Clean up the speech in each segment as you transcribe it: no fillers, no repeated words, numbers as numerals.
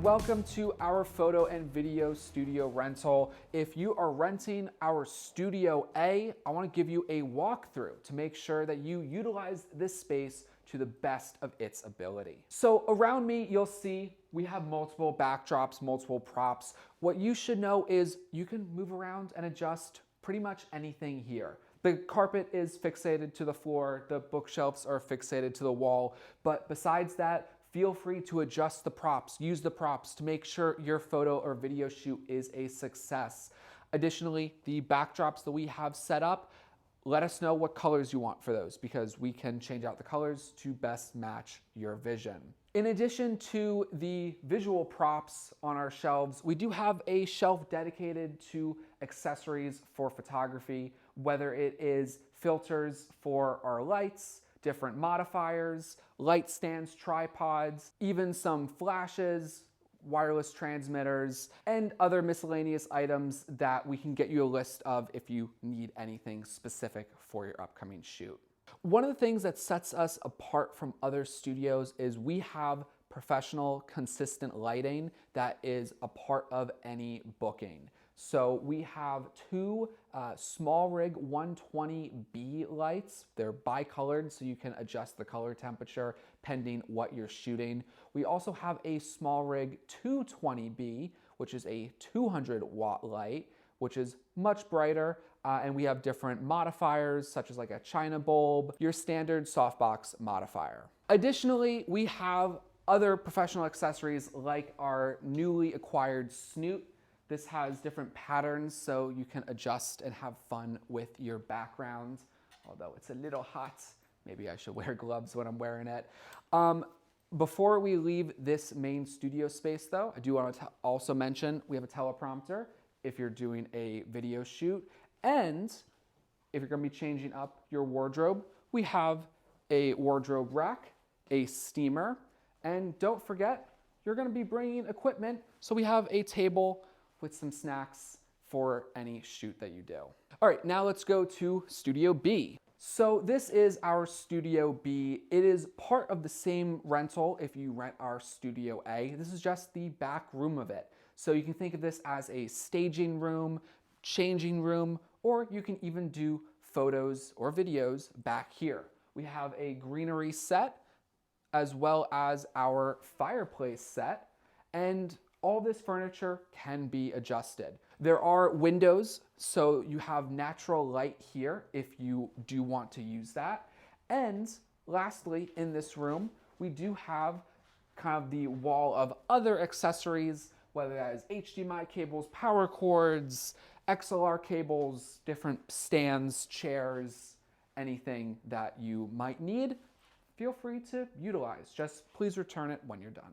welcome to our photo and video studio rental. If you are renting our Studio A, I want to give you a walkthrough to make sure that you utilize this space to the best of its ability. So around me, you'll see we have multiple backdrops, multiple props. What you should know is you can move around and adjust pretty much anything here. The carpet is fixated to the floor, the bookshelves are fixated to the wall, but besides that, feel free to adjust the props, use the props to make sure your photo or video shoot is a success. Additionally, the backdrops that we have set up, let us know what colors you want for those because we can change out the colors to best match your vision. In addition to the visual props on our shelves, we do have a shelf dedicated to accessories for photography, whether it is filters for our lights, different modifiers, light stands, tripods, even some flashes, wireless transmitters, and other miscellaneous items that we can get you a list of if you need anything specific for your upcoming shoot. One of the things that sets us apart from other studios is we have professional, consistent lighting that is a part of any booking. So we have two small rig 120B lights. They're bicolored, so you can adjust the color temperature pending what you're shooting. We also have a small rig 220B, which is a 200-watt light, which is much brighter, and we have different modifiers such as like a China bulb, your standard softbox modifier. Additionally, we have other professional accessories like our newly acquired snoot. This has different patterns so you can adjust and have fun with your background. Although it's a little hot, maybe I should wear gloves when I'm wearing it. Before we leave this main studio space though, I do want to also mention we have a teleprompter if you're doing a video shoot. And if you're going to be changing up your wardrobe, we have a wardrobe rack, a steamer, and don't forget, you're going to be bringing equipment. So we have a table with some snacks for any shoot that you do. All right, now let's go to Studio B. So this is our Studio B. It is part of the same rental if you rent our Studio A. This is just the back room of it. So you can think of this as a staging room, changing room, or you can even do photos or videos back here. We have a greenery set as well as our fireplace set, and all this furniture can be adjusted. There are windows, so you have natural light here if you do want to use that. And lastly, in this room, we do have kind of the wall of other accessories, whether that is HDMI cables, power cords, XLR cables, different stands, chairs, anything that you might need, feel free to utilize. Just please return it when you're done.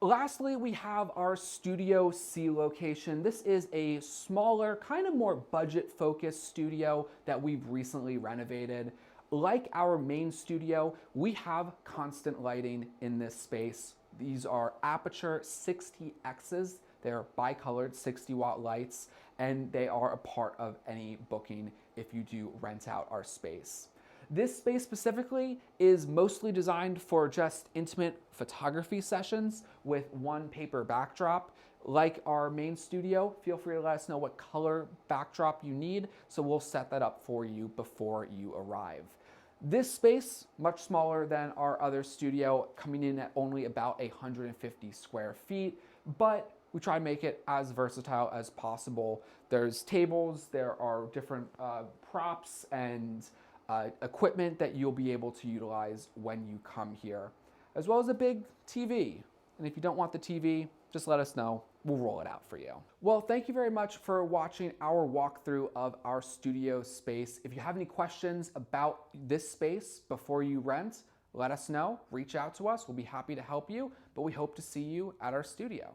Lastly, we have our Studio C location. This is a smaller, kind of more budget-focused studio that we've recently renovated. Like our main studio, we have constant lighting in this space. These are Aperture 60Xs. They're bicolored 60-watt lights, and they are a part of any booking if you do rent out our space. This space specifically is mostly designed for just intimate photography sessions with one paper backdrop. Like our main studio, feel free to let us know what color backdrop you need, so we'll set that up for you before you arrive. This space, much smaller than our other studio, coming in at only about 150 square feet, but we try to make it as versatile as possible. There's tables, there are different props and equipment that you'll be able to utilize when you come here, as well as a big TV. And if you don't want the TV, just let us know. We'll roll it out for you. Well, thank you very much for watching our walkthrough of our studio space. If you have any questions about this space before you rent, let us know. Reach out to us. We'll be happy to help you, but we hope to see you at our studio.